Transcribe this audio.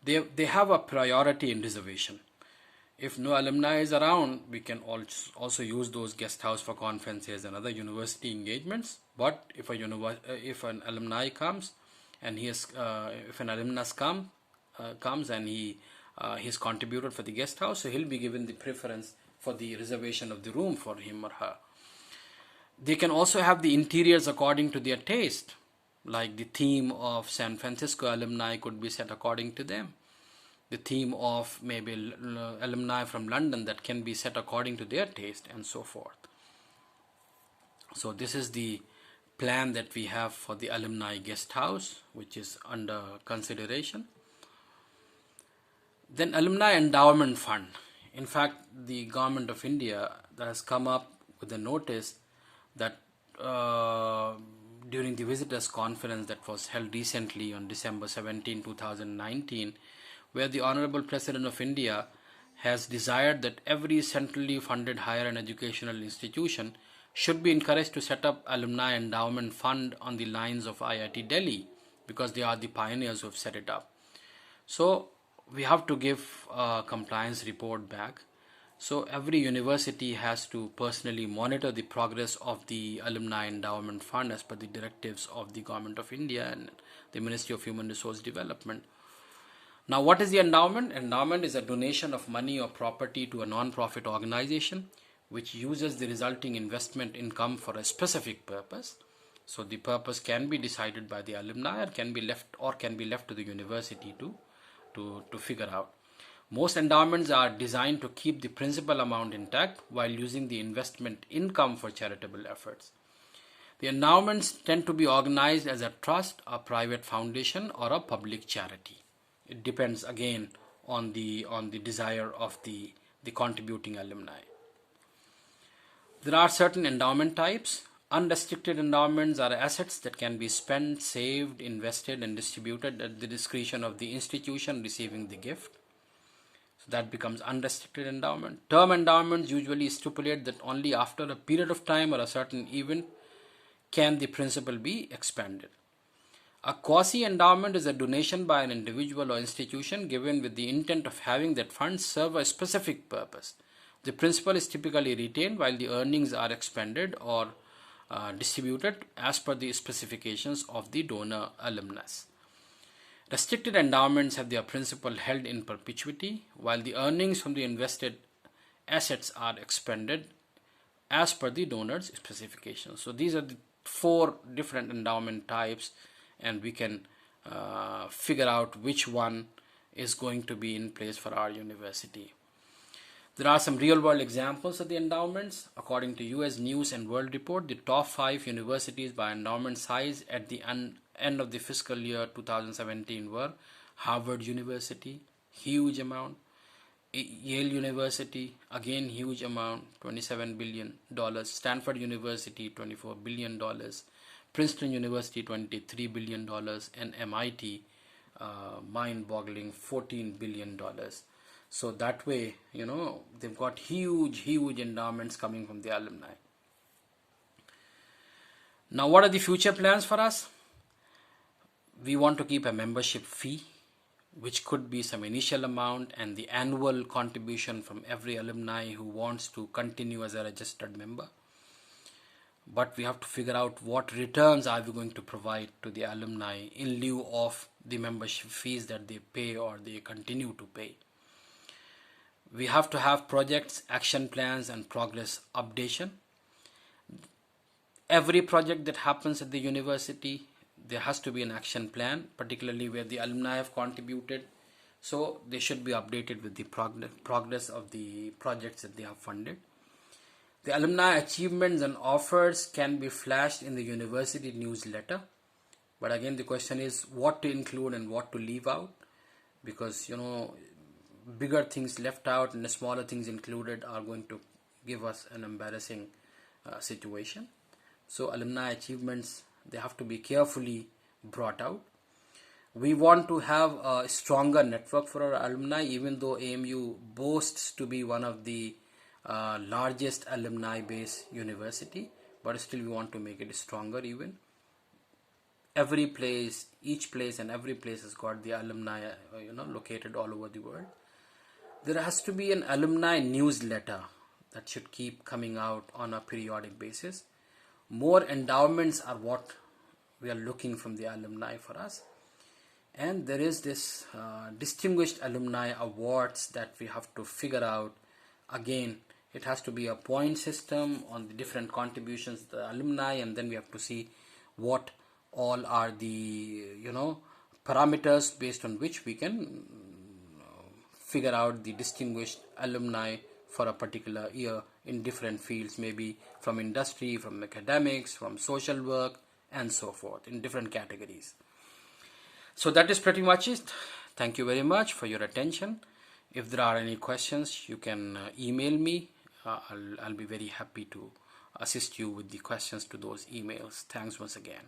they have a priority in reservation. If no alumni is around, we can also use those guest house for conferences and other university engagements. But if an alumni comes, and if an alumnus comes and he's contributed for the guest house, so he'll be given the preference for the reservation of the room for him or her. They can also have the interiors according to their taste, like the theme of San Francisco alumni could be set according to them. The theme of maybe alumni from London, that can be set according to their taste, and so forth. So this is the plan that we have for the Alumni Guest House, which is under consideration. Then Alumni Endowment Fund. In fact, the government of India has come up with a notice that during the visitors conference that was held recently on December 17, 2019, where the Honorable President of India has desired that every centrally funded higher and educational institution should be encouraged to set up alumni endowment fund on the lines of IIT Delhi, because they are the pioneers who have set it up. So we have to give a compliance report back. So every university has to personally monitor the progress of the Alumni Endowment Fund as per the directives of the Government of India and the Ministry of Human Resource Development. Now, what is the endowment? Endowment is a donation of money or property to a non-profit organization which uses the resulting investment income for a specific purpose. So the purpose can be decided by the alumni, or can be left to the university to figure out. Most endowments are designed to keep the principal amount intact while using the investment income for charitable efforts. The endowments tend to be organized as a trust, a private foundation, or a public charity. It depends again on the desire of the contributing alumni. There are certain endowment types. Unrestricted endowments are assets that can be spent, saved, invested, and distributed at the discretion of the institution receiving the gift. So that becomes unrestricted endowment. Term endowments usually stipulate that only after a period of time or a certain event can the principal be expanded. A quasi-endowment is a donation by an individual or institution given with the intent of having that funds serve a specific purpose. The principal is typically retained while the earnings are expended or distributed as per the specifications of the donor alumnus. Restricted endowments have their principal held in perpetuity while the earnings from the invested assets are expended as per the donor's specifications. So these are the 4 different endowment types, and we can figure out which one is going to be in place for our university. There are some real-world examples of the endowments. According to US News and World Report, the top 5 universities by endowment size at the end of the fiscal year 2017 were Harvard University, huge amount; Yale University, again huge amount, $27 billion; Stanford University, $24 billion; Princeton University, $23 billion; and MIT, mind-boggling, $14 billion. So that way, they've got huge endowments coming from the alumni. Now, what are the future plans for us? We want to keep a membership fee, which could be some initial amount and the annual contribution from every alumni who wants to continue as a registered member. But we have to figure out what returns are we going to provide to the alumni in lieu of the membership fees that they pay or they continue to pay. We have to have projects, action plans, and progress updation. Every project that happens at the university, there has to be an action plan, particularly where the alumni have contributed. So they should be updated with the progress of the projects that they have funded. The alumni achievements and offers can be flashed in the university newsletter. But again, the question is what to include and what to leave out, because bigger things left out and the smaller things included are going to give us an embarrassing situation. So alumni achievements, they have to be carefully brought out. We want to have a stronger network for our alumni, even though AMU boasts to be one of the largest alumni based university, but still we want to make it stronger even. every place, each place and every place has got the alumni, located all over the world. There has to be an alumni newsletter that should keep coming out on a periodic basis. More endowments are what we are looking from the alumni for us. And there is this distinguished alumni awards that we have to figure out. Again, it has to be a point system on the different contributions of the alumni, and then we have to see what all are the parameters based on which we can figure out the distinguished alumni for a particular year in different fields, maybe from industry, from academics, from social work, and so forth, in different categories. So that is pretty much it. Thank you very much for your attention. If there are any questions, you can email me. I'll be very happy to assist you with the questions to those emails. Thanks once again.